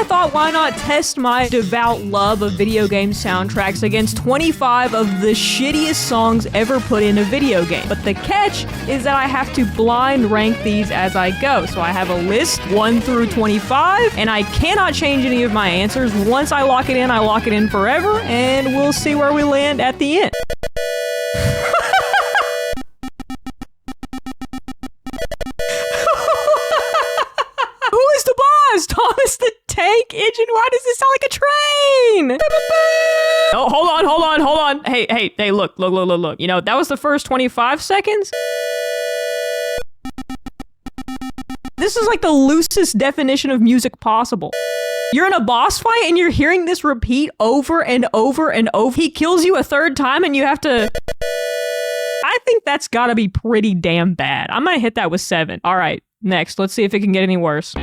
thought, why not test my devout love of video game soundtracks against 25 of the shittiest songs ever put in a video game. But the catch is that I have to blind rank these as I go. So I have a list 1 through 25, and I cannot change any of my answers. Once I lock it in forever, and we'll see where we land at the end. Who is the boss? Thomas the Tank Engine? Why does this sound like a train? Oh, hold on. Hey, look. You know, that was the first 25 seconds. This is like the loosest definition of music possible. You're in a boss fight and you're hearing this repeat over and over and over. He kills you a third time and you have to... I think that's gotta be pretty damn bad. I'm gonna hit that with 7. All right, next. Let's see if it can get any worse.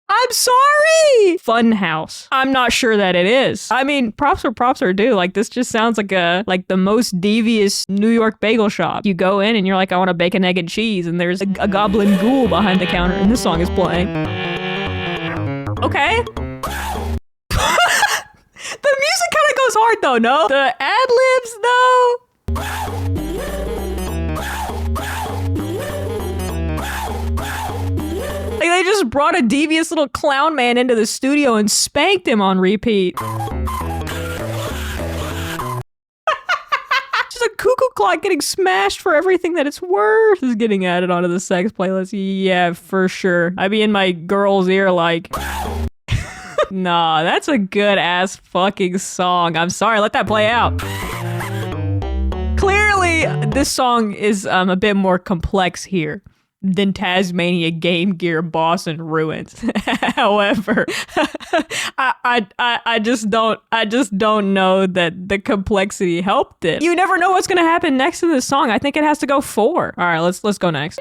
I'm sorry! Funhouse. I'm not sure that it is. I mean, props are due. Like, this just sounds like the most devious New York bagel shop. You go in and you're like, I want a bacon, egg, and cheese, and there's a goblin ghoul behind the counter, and this song is playing. Okay. The music kind of goes hard, though, no? The ad-libs, though? Like, they just brought a devious little clown man into the studio and spanked him on repeat. Just a cuckoo clock getting smashed for everything that it's worth is getting added onto the sex playlist. Yeah, for sure. I'd be in my girl's ear like... Nah, that's a good ass fucking song. I'm sorry, let that play out. Clearly, this song is a bit more complex here than Taz-Mania, Game Gear, Boss, and Ruins. However, I just don't know that the complexity helped it. You never know what's gonna happen next to this song. I think it has to go 4. All right, let's go next.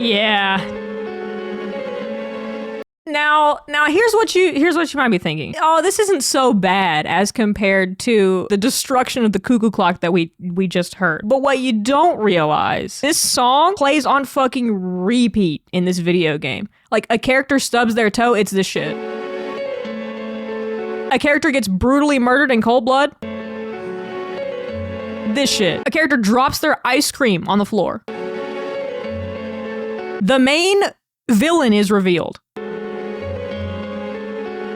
Yeah. Now here's what you might be thinking. Oh, this isn't so bad as compared to the destruction of the cuckoo clock that we just heard. But what you don't realize, this song plays on fucking repeat in this video game. Like, a character stubs their toe, it's this shit. A character gets brutally murdered in cold blood, this shit. A character drops their ice cream on the floor. The main villain is revealed.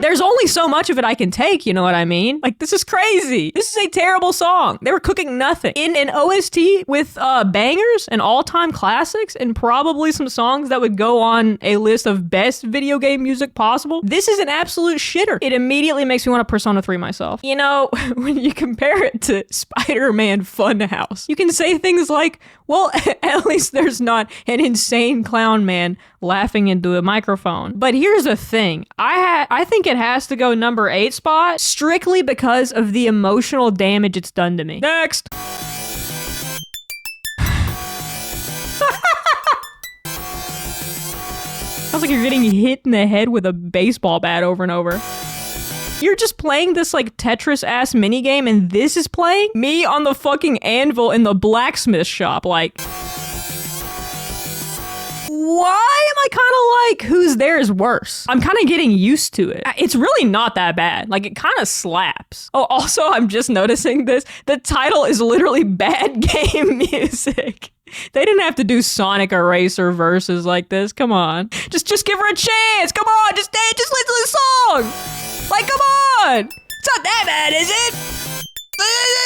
There's only so much of it I can take, you know what I mean? Like, this is crazy. This is a terrible song. They were cooking nothing. In an OST with bangers and all-time classics and probably some songs that would go on a list of best video game music possible, this is an absolute shitter. It immediately makes me want to Persona 3 myself. You know, when you compare it to Spider-Man Funhouse, you can say things like, well, at least there's not an insane clown man laughing into a microphone. But here's the thing. I think it has to go number 8 spot strictly because of the emotional damage it's done to me. Next. Sounds like you're getting hit in the head with a baseball bat over and over. You're just playing this like Tetris-ass minigame and this is playing? Me on the fucking anvil in the blacksmith shop, like... Why am I kind of like, Who's There is worse? I'm kind of getting used to it. It's really not that bad. Like, it kind of slaps. Oh, also, I'm just noticing this. The title is literally Bad Game Music. They didn't have to do Sonic Eraser verses like this. Come on. Just give her a chance. Come on. Just listen to the song. Like, come on. It's not that bad, is it?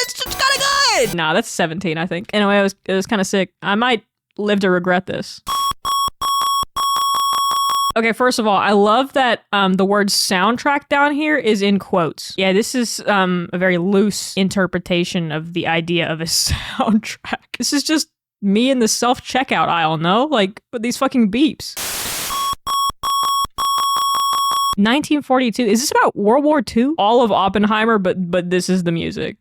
It's kind of good. Nah, that's 17, I think. Anyway, it was kind of sick. I might live to regret this. Okay, first of all, I love that the word soundtrack down here is in quotes. Yeah, this is a very loose interpretation of the idea of a soundtrack. This is just me in the self-checkout aisle, no? Like, with these fucking beeps. 1942. Is this about World War II? All of Oppenheimer, but this is the music.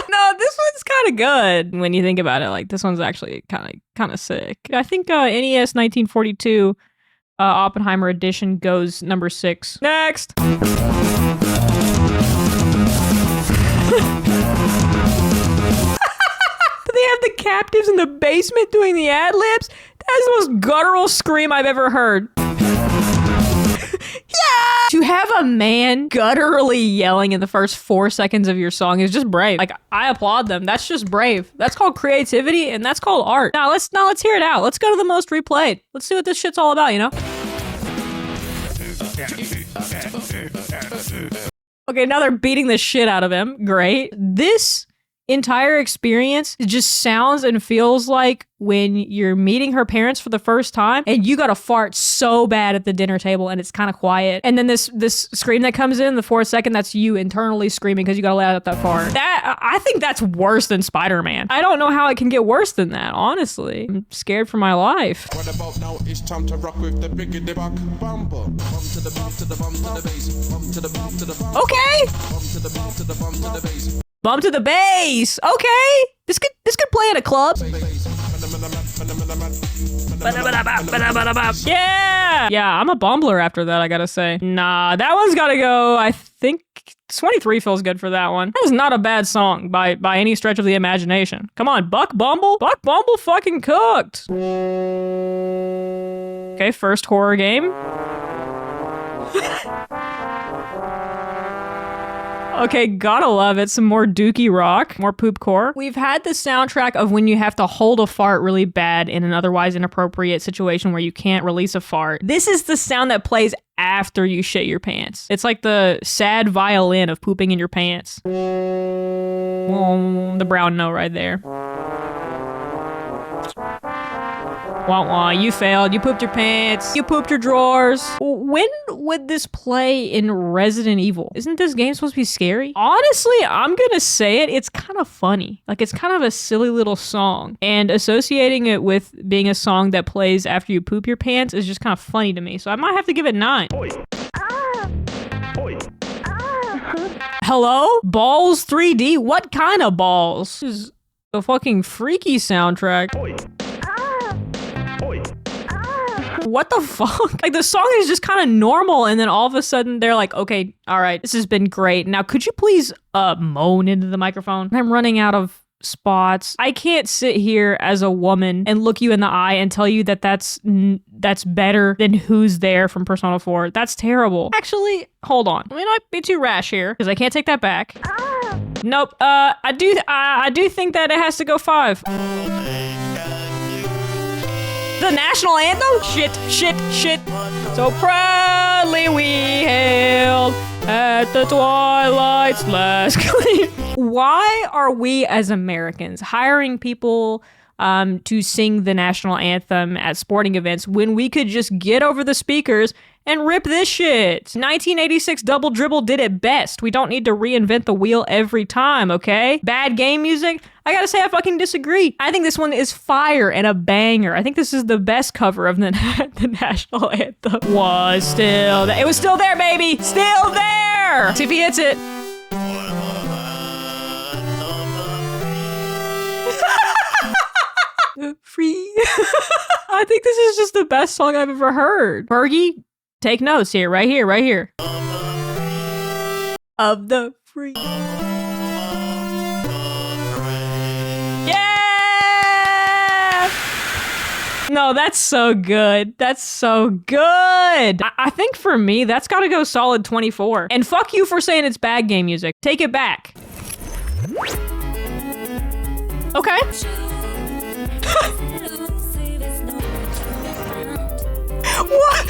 No, this one's kind of good when you think about it. Like, this one's actually kind of sick. I think NES 1942 Oppenheimer edition goes number 6. Next! Do they have the captives in the basement doing the ad-libs? That's the most guttural scream I've ever heard. Yeah! To have a man gutturally yelling in the first 4 seconds of your song is just brave. Like, I applaud them. That's just brave. That's called creativity, and that's called art. Now let's hear it out. Let's go to the most replayed. Let's see what this shit's all about, you know? Okay, now they're beating the shit out of him. Great. This entire experience just sounds and feels like when you're meeting her parents for the first time and you gotta fart so bad at the dinner table and it's kind of quiet, and then this scream that comes in the 4th second, that's you internally screaming because you gotta let out that fart. That, I think that's worse than Spider-Man. I don't know how it can get worse than that, honestly. I'm scared for my life. What about now? It's time to rock with the biggity buck bumble. Bump to the bump to the bump to the bass. Bump to the bump to the bump. Okay. Bump to the bump to the bump to the bass. Bump to the bass. Okay. This could play in a club. Yeah. Yeah, I'm a bumbler after that, I gotta say. Nah, that one's gotta go. I think 23 feels good for that one. That was not a bad song by any stretch of the imagination. Come on, Buck Bumble? Buck Bumble fucking cooked. Okay, first horror game. Okay, gotta love it. Some more dookie rock, more poop core. We've had the soundtrack of when you have to hold a fart really bad in an otherwise inappropriate situation where you can't release a fart. This is the sound that plays after you shit your pants. It's like the sad violin of pooping in your pants. The brown note right there. Wah wah, you failed. You pooped your pants. You pooped your drawers. When would this play in Resident Evil? Isn't this game supposed to be scary? Honestly, I'm gonna say it. It's kind of funny. Like, it's kind of a silly little song. And associating it with being a song that plays after you poop your pants is just kind of funny to me. So I might have to give it 9. Oi. Oi. Hello? Ballz 3D? What kind of balls? This is a fucking freaky soundtrack. Oi. What the fuck? Like, the song is just kind of normal, and then all of a sudden they're like, okay, all right, this has been great. Now, could you please moan into the microphone? I'm running out of spots. I can't sit here as a woman and look you in the eye and tell you that that's better than Who's There from Persona 4. That's terrible. Actually, hold on. Let me not be too rash here, because I can't take that back. Nope. I do think that it has to go 5. The national anthem? Shit. So proudly we hailed at the twilight's last gleam. Why are we as Americans hiring people to sing the national anthem at sporting events when we could just get over the speakers and rip this shit? 1986 Double Dribble did it best. We don't need to reinvent the wheel every time, okay? Bad game music? I gotta say, I fucking disagree. I think this one is fire and a banger. I think this is the best cover of the national anthem. Was still there. It was still there, baby! Still there! See if he hits it. Free. I think this is just the best song I've ever heard. Fergie, take notes here, right here, right here. Of the free. Yeah! No, that's so good. That's so good. I think for me, that's gotta go solid 24. And fuck you for saying it's bad game music. Take it back. Okay. What?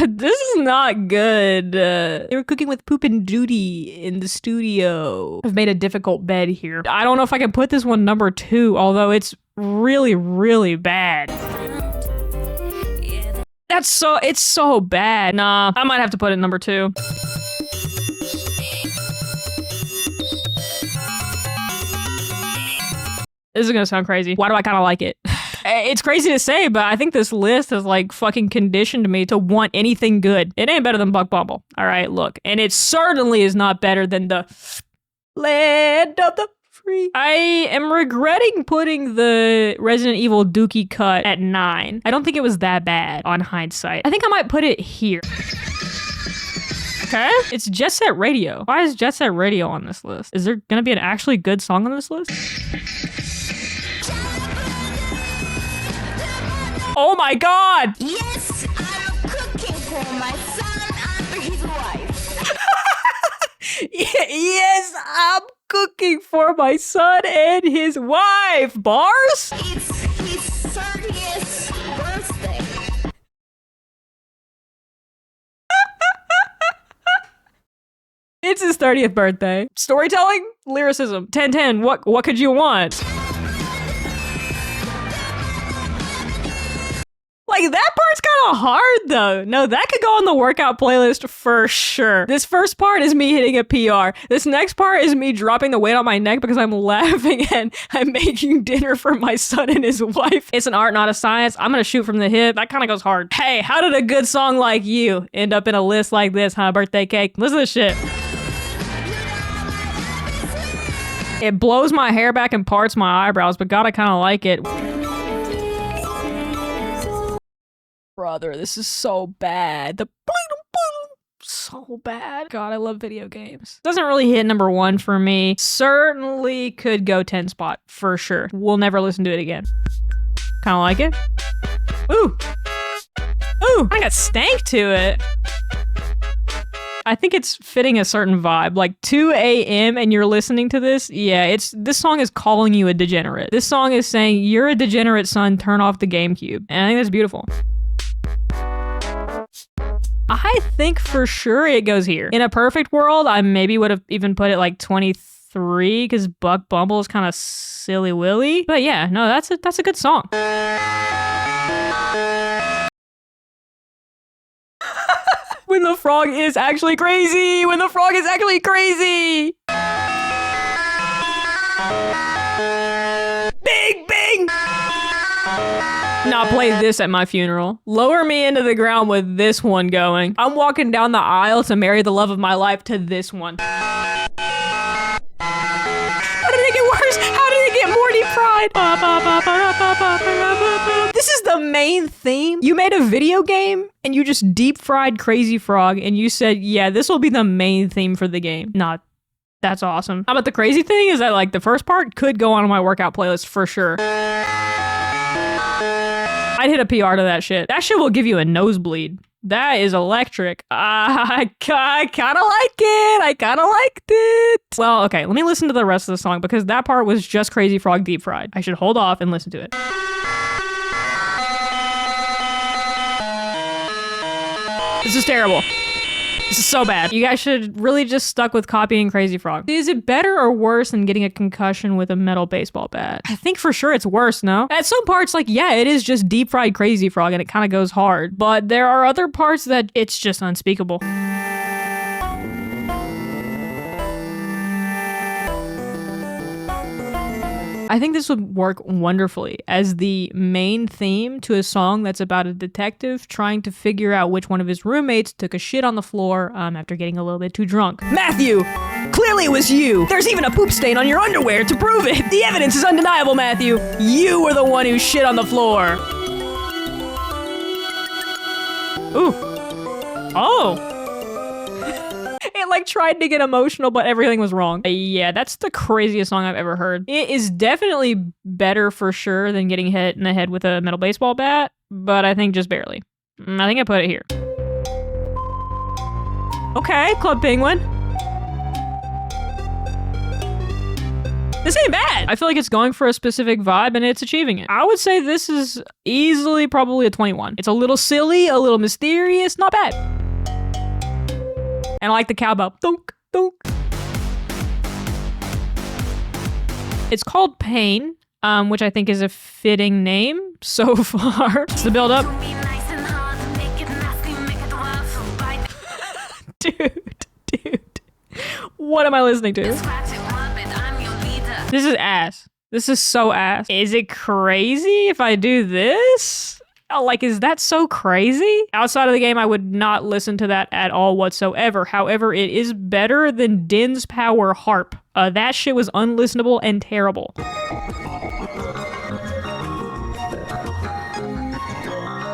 This is not good. They were cooking with poop and duty in the studio. I've made a difficult bed here. I don't know if I can put this one number 2, although it's really, really bad. It's so bad. Nah, I might have to put it number 2. This is gonna sound crazy. Why do I kind of like it? It's crazy to say, but I think this list has like fucking conditioned me to want anything good. It ain't better than Buck Bumble. All right, look. And it certainly is not better than the Land of the Free. 3. I am regretting putting the Resident Evil Dookie cut at 9. I don't think it was that bad on hindsight. I think I might put it here. Okay. It's Jet Set Radio. Why is Jet Set Radio on this list? Is there gonna be an actually good song on this list? Oh my god! Yes, I'm cooking for my son and his wife. Yes, I'm cooking for my son and his wife. Bars? It's his 30th birthday. It's his 30th birthday. Storytelling? Lyricism. 10-10. What could you want? Like, that part's kind of hard, though. No, that could go on the workout playlist for sure. This first part is me hitting a PR. This next part is me dropping the weight on my neck because I'm laughing and I'm making dinner for my son and his wife. It's an art, not a science. I'm gonna shoot from the hip. That kind of goes hard. Hey, how did a good song like you end up in a list like this, huh? Birthday cake. Listen to this shit. It blows my hair back and parts my eyebrows, but God, I kind of like it. Brother, this is so bad. The so bad. God, I love video games. Doesn't really hit number 1 for me. Certainly could go 10 spot for sure. We'll never listen to it again. Kind of like it. Ooh. Ooh, I got stank to it. I think it's fitting a certain vibe. Like 2 a.m. and you're listening to this. Yeah, this song is calling you a degenerate. This song is saying, you're a degenerate, son, turn off the GameCube. And I think that's beautiful. I think for sure it goes here. In a perfect world, I maybe would have even put it like 23 because Buck Bumble is kind of silly willy. But yeah, no, that's a good song. When the frog is actually crazy! When the frog is actually crazy! Bing, bing! Not play this at my funeral. Lower me into the ground with this one going. I'm walking down the aisle to marry the love of my life to this one. How did it get worse? How did it get more deep fried? This is the main theme. You made a video game and you just deep fried Crazy Frog and you said, yeah, this will be the main theme for the game. Nah, that's awesome. How about the crazy thing is that like the first part could go on my workout playlist for sure. I'd hit a PR to that shit. That shit will give you a nosebleed. That is electric. I kind of like it. I kind of liked it. Well, okay, let me listen to the rest of the song because that part was just Crazy Frog deep fried. I should hold off and listen to it. This is terrible. This is so bad. You guys should really just stuck with copying Crazy Frog. Is it better or worse than getting a concussion with a metal baseball bat? I think for sure it's worse, no? At some parts, like, yeah, it is just deep fried Crazy Frog and it kind of goes hard. But there are other parts that it's just unspeakable. I think this would work wonderfully as the main theme to a song that's about a detective trying to figure out which one of his roommates took a shit on the floor after getting a little bit too drunk. Matthew! Clearly it was you! There's even a poop stain on your underwear to prove it! The evidence is undeniable, Matthew! You were the one who shit on the floor! Ooh. Oh! It like tried to get emotional, but everything was wrong. Yeah, that's the craziest song I've ever heard. It is definitely better for sure than getting hit in the head with a metal baseball bat, but I think just barely. I think I put it here. Okay, Club Penguin. This ain't bad. I feel like it's going for a specific vibe and it's achieving it. I would say this is easily probably a 21. It's a little silly, a little mysterious, not bad. And I like the cowbell. Dunk, dunk. It's called Pain, which I think is a fitting name so far. It's the build up. Dude. What am I listening to? This is ass. This is so ass. Is it crazy if I do this? Like, is that so crazy? Outside of the game, I would not listen to that at all whatsoever. However, it is better than Din's Power Harp. That shit was unlistenable and terrible.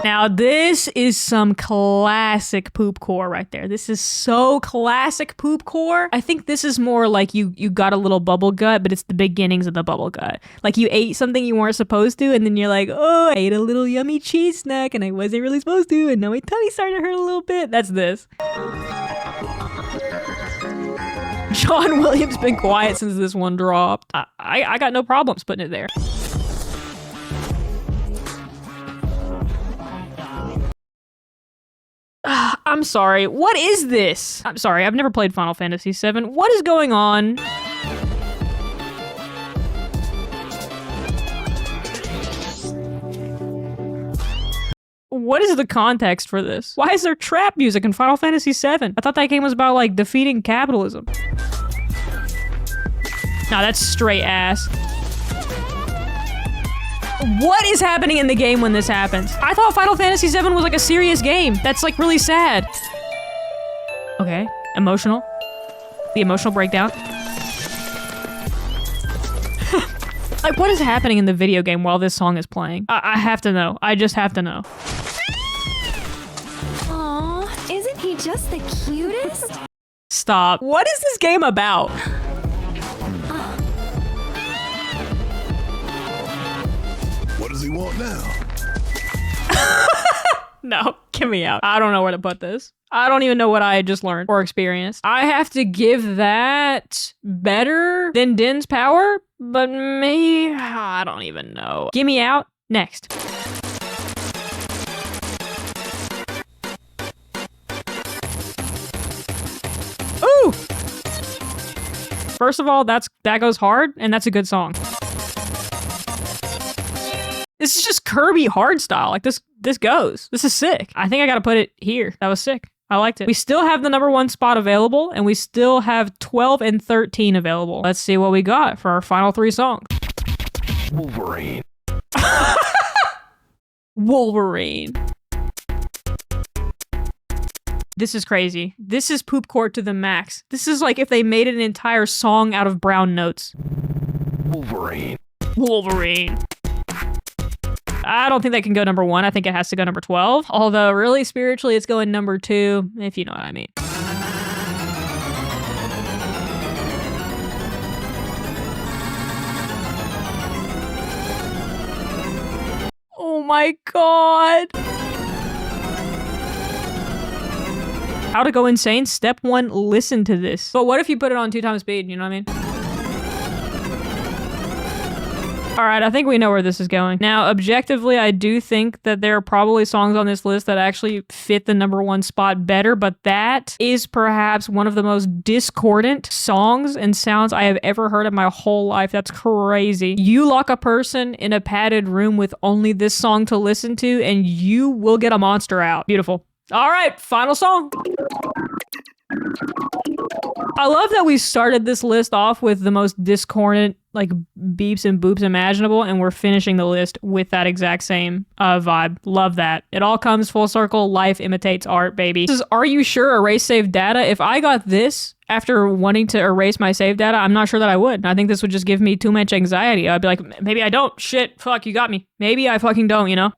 Now, this is some classic poopcore right there. This is so classic poopcore. I think this is more like you got a little bubble gut, but it's the beginnings of the bubble gut. Like you ate something you weren't supposed to, and then you're like, oh, I ate a little yummy cheese snack, and I wasn't really supposed to, and now my tummy started to hurt a little bit. That's this. John Williams been quiet since this one dropped. I got no problems putting it there. I'm sorry, what is this? I'm sorry, I've never played Final Fantasy VII. What is going on? What is the context for this? Why is there trap music in Final Fantasy VII? I thought that game was about, like, defeating capitalism. Nah, that's straight ass. What is happening in the game when this happens? I thought Final Fantasy VII was like a serious game. That's like really sad. Okay, emotional. The emotional breakdown. Like, what is happening in the video game while this song is playing? I have to know. I just have to know. Aw, isn't he just the cutest? Stop. What is this game about? What does he want now? No, get me out. I don't know where to put this. I don't even know what I had just learned or experienced. I have to give that better than Din's Power, but maybe, I don't even know. Get me out. Next. Ooh! First of all, that goes hard, and that's a good song. This is just Kirby hardstyle. Like, this goes. This is sick. I think I gotta put it here. That was sick. I liked it. We still have the #1 spot available, and we still have 12 and 13 available. Let's see what we got for our final 3 songs. Wolverine. Wolverine. This is crazy. This is poop court to the max. This is like if they made an entire song out of brown notes. Wolverine. Wolverine. I don't think that can go #1. I think it has to go #12. Although, really, spiritually, it's going #2, if you know what I mean. Oh my god. How to go insane? Step 1, listen to this. But what if you put it on 2 times speed? You know what I mean? All right, I think we know where this is going. Now, objectively, I do think that there are probably songs on this list that actually fit the #1 spot better, but that is perhaps one of the most discordant songs and sounds I have ever heard in my whole life. That's crazy. You lock a person in a padded room with only this song to listen to, and you will get a monster out. Beautiful. All right, final song. I love that we started this list off with the most discordant, like, beeps and boops imaginable, and we're finishing the list with that exact same vibe. Love that. It all comes full circle. Life imitates art, baby. This is Are You Sure? Erase Saved Data. If I got this after wanting to erase my save data, I'm not sure that I would. I think this would just give me too much anxiety. I'd be like, maybe I don't. Shit, fuck, you got me. Maybe I fucking don't, you know?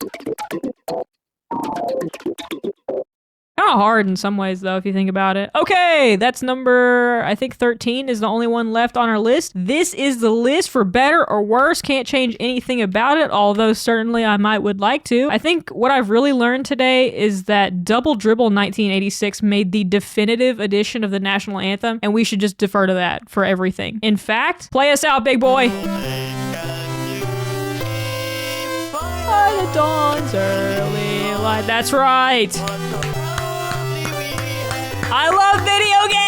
Kind of hard in some ways, though, if you think about it. Okay, that's number, I think 13 is the only one left on our list. This is the list for better or worse. Can't change anything about it, although certainly I would like to. I think what I've really learned today is that Double Dribble 1986 made the definitive edition of the national anthem, and we should just defer to that for everything. In fact, play us out, big boy. By the dawn's early light. That's right. I love video games!